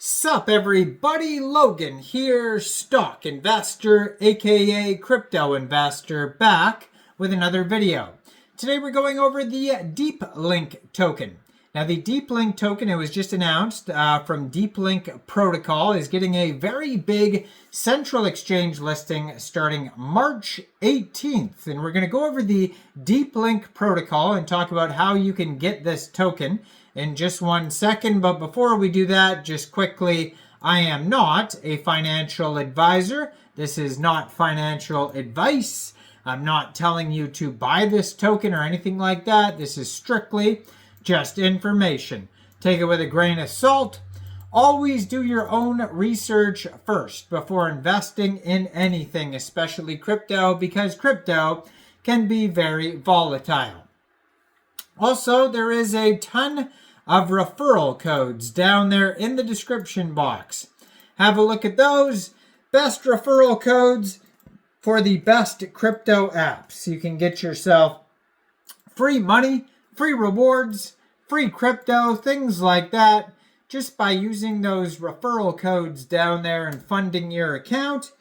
Sup everybody, Logan here, stock investor aka crypto investor, back with another video. Today we're going over the Deeplink token. Now the Deeplink token, it was just announced from Deeplink protocol, is getting a very big central exchange listing starting March 18th. And we're going to go over the Deeplink protocol and talk about how you can get this token in just 1 second. But before we do that, just quickly, I am not a financial advisor. This is not financial advice. I'm not telling you to buy this token or anything like that. This is strictly just information. Take it with a grain of salt. Always do your own research first before investing in anything, especially crypto, because crypto can be very volatile. Also, there is a ton of referral codes down there in the description box. Have a look at those. Best referral codes for the best crypto apps. You can get yourself free money, free rewards, free crypto, things like that, just by using those referral codes down there and funding your account.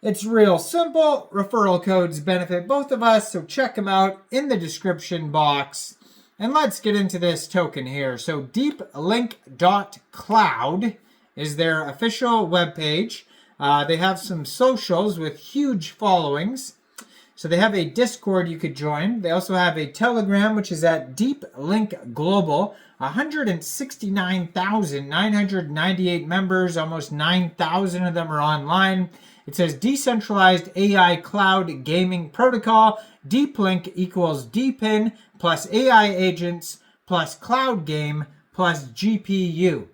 It's real simple. Referral codes benefit both of us, so check them out in the description box. And let's get into this token here. So deeplink.cloud is their official webpage. They have some socials with huge followings. So they have a Discord you could join. They also have a Telegram, which is at Deeplink Global. 169,998 members, almost 9,000 of them are online. It says decentralized AI cloud gaming protocol. Deeplink equals DPIN plus AI agents plus cloud game plus GPU.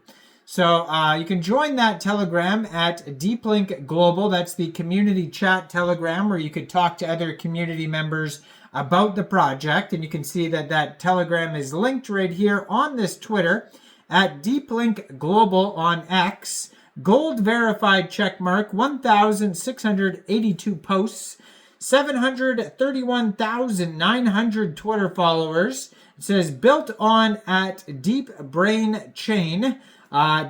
So you can join that Telegram at Deeplink Global. That's the community chat Telegram where you could talk to other community members about the project. And you can see that that Telegram is linked right here on this Twitter at Deeplink Global on X. Gold verified checkmark, 1,682 posts, 731,900 Twitter followers. It says built on at Deep Brain Chain,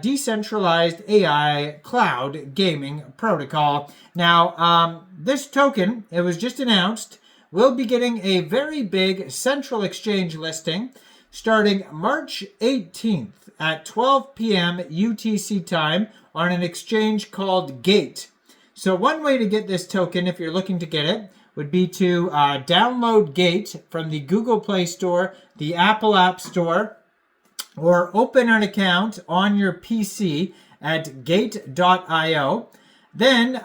decentralized AI cloud gaming protocol. Now, this token, it was just announced, will be getting a very big central exchange listing starting March 18th at 12 p.m. UTC time on an exchange called Gate. So one way to get this token, if you're looking to get it, would be to download Gate from the Google Play Store, the Apple App Store, or open an account on your PC at gate.io. Then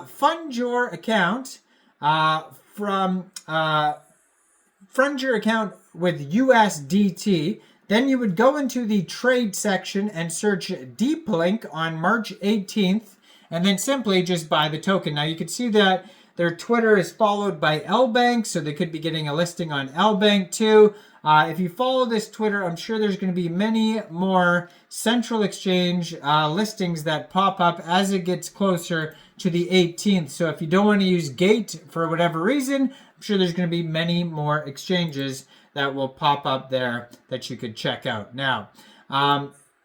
fund your account with USDT. Then you would go into the trade section and search Deeplink on March 18th, and then simply just buy the token. Now you can see that their Twitter is followed by LBank, so they could be getting a listing on LBank too. If you follow this Twitter, I'm sure there's going to be many more central exchange listings that pop up as it gets closer to the 18th. So if you don't want to use Gate for whatever reason, I'm sure there's going to be many more exchanges that will pop up there that you could check out. Now,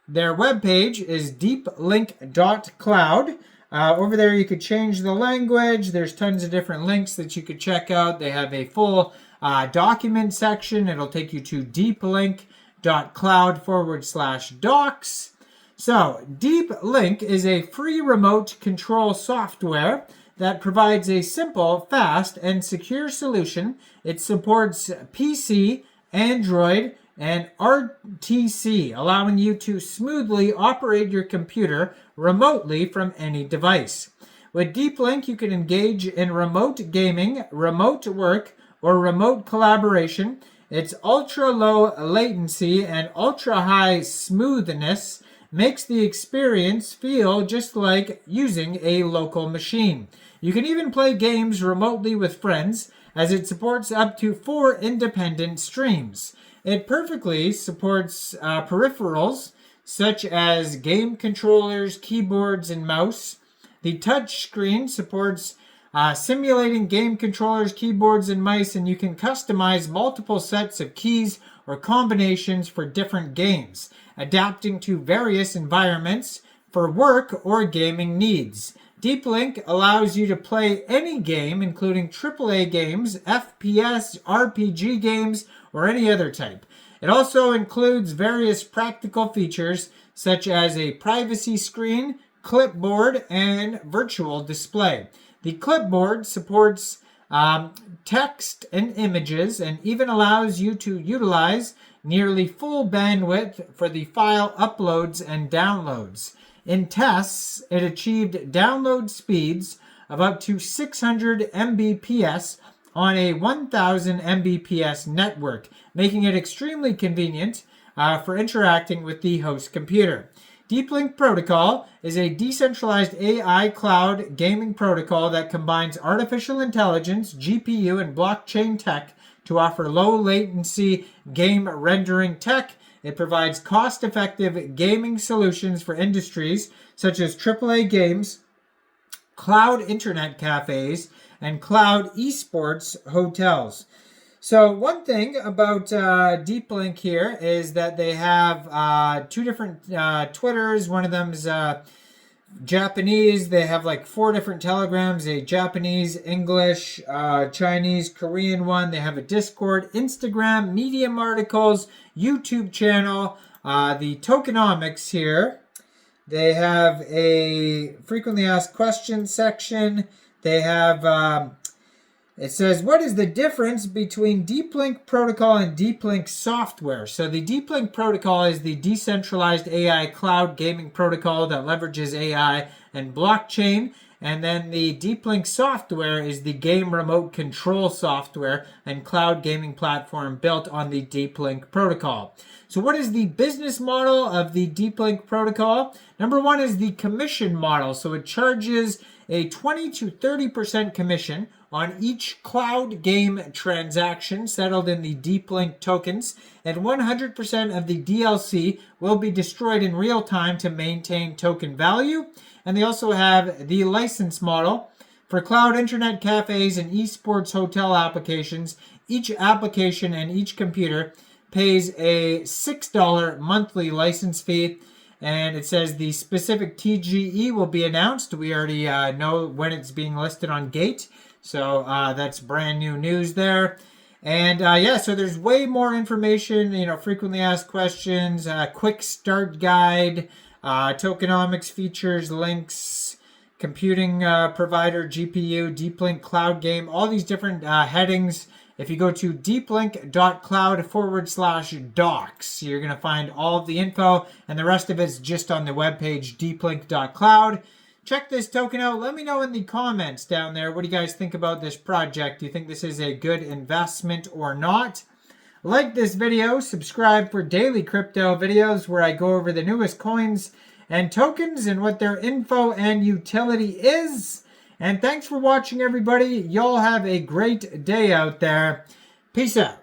their webpage is deeplink.cloud. Over there, you could change the language. There's tons of different links that you could check out. They have a full document section. It'll take you to deeplink.cloud/docs. So, Deeplink is a free remote control software that provides a simple, fast, and secure solution. It supports PC, Android, and RTC, allowing you to smoothly operate your computer remotely from any device. With Deeplink, you can engage in remote gaming, remote work, or remote collaboration. Its ultra-low latency and ultra-high smoothness makes the experience feel just like using a local machine. You can even play games remotely with friends, as it supports up to 4 independent streams. It perfectly supports peripherals such as game controllers, keyboards, and mouse. The touch screen supports simulating game controllers, keyboards, and mice, and you can customize multiple sets of keys or combinations for different games, adapting to various environments. for work or gaming needs. Deeplink allows you to play any game, including AAA games, FPS, RPG games, or any other type. It also includes various practical features such as a privacy screen, clipboard, and virtual display. The clipboard supports text and images and even allows you to utilize nearly full bandwidth for the file uploads and downloads. In tests, it achieved download speeds of up to 600 Mbps on a 1000 Mbps network, making it extremely convenient for interacting with the host computer. Deeplink Protocol is a decentralized AI cloud gaming protocol that combines artificial intelligence, GPU, and blockchain tech to offer low latency game rendering tech. It provides cost-effective gaming solutions for industries such as AAA games, cloud internet cafes, and cloud esports hotels. So one thing about Deeplink here is that they have two different Twitters. One of them is Japanese. They have like 4 different Telegrams, a Japanese, English, Chinese, Korean one. They have a Discord, Instagram, Medium articles, YouTube channel, the tokenomics here. They have a frequently asked questions section. They have, it says, what is the difference between Deeplink Protocol and Deeplink software? So the Deeplink Protocol is the decentralized AI cloud gaming protocol that leverages AI and blockchain. And then the Deeplink software is the game remote control software and cloud gaming platform built on the Deeplink protocol. So what is the business model of the Deeplink protocol? Number one is the commission model. So it charges a 20 to 30% commission on each cloud game transaction settled in the Deeplink tokens, and 100% of the DLC will be destroyed in real time to maintain token value. And they also have the license model for cloud internet cafes and esports hotel applications. Each application and each computer pays a $6 monthly license fee. And it says the specific TGE will be announced. We already know when it's being listed on Gate. So that's brand new news there. And yeah, so there's way more information, frequently asked questions, quick start guide, tokenomics features, links, computing provider, GPU, Deeplink cloud game, all these different headings. If you go to deeplink.cloud/docs, you're going to find all of the info, and the rest of it's just on the webpage, deeplink.cloud. Check this token out. Let me know in the comments down there. What do you guys think about this project? Do you think this is a good investment or not? Like this video, subscribe for daily crypto videos where I go over the newest coins and tokens and what their info and utility is. And thanks for watching, everybody. Y'all have a great day out there. Peace out.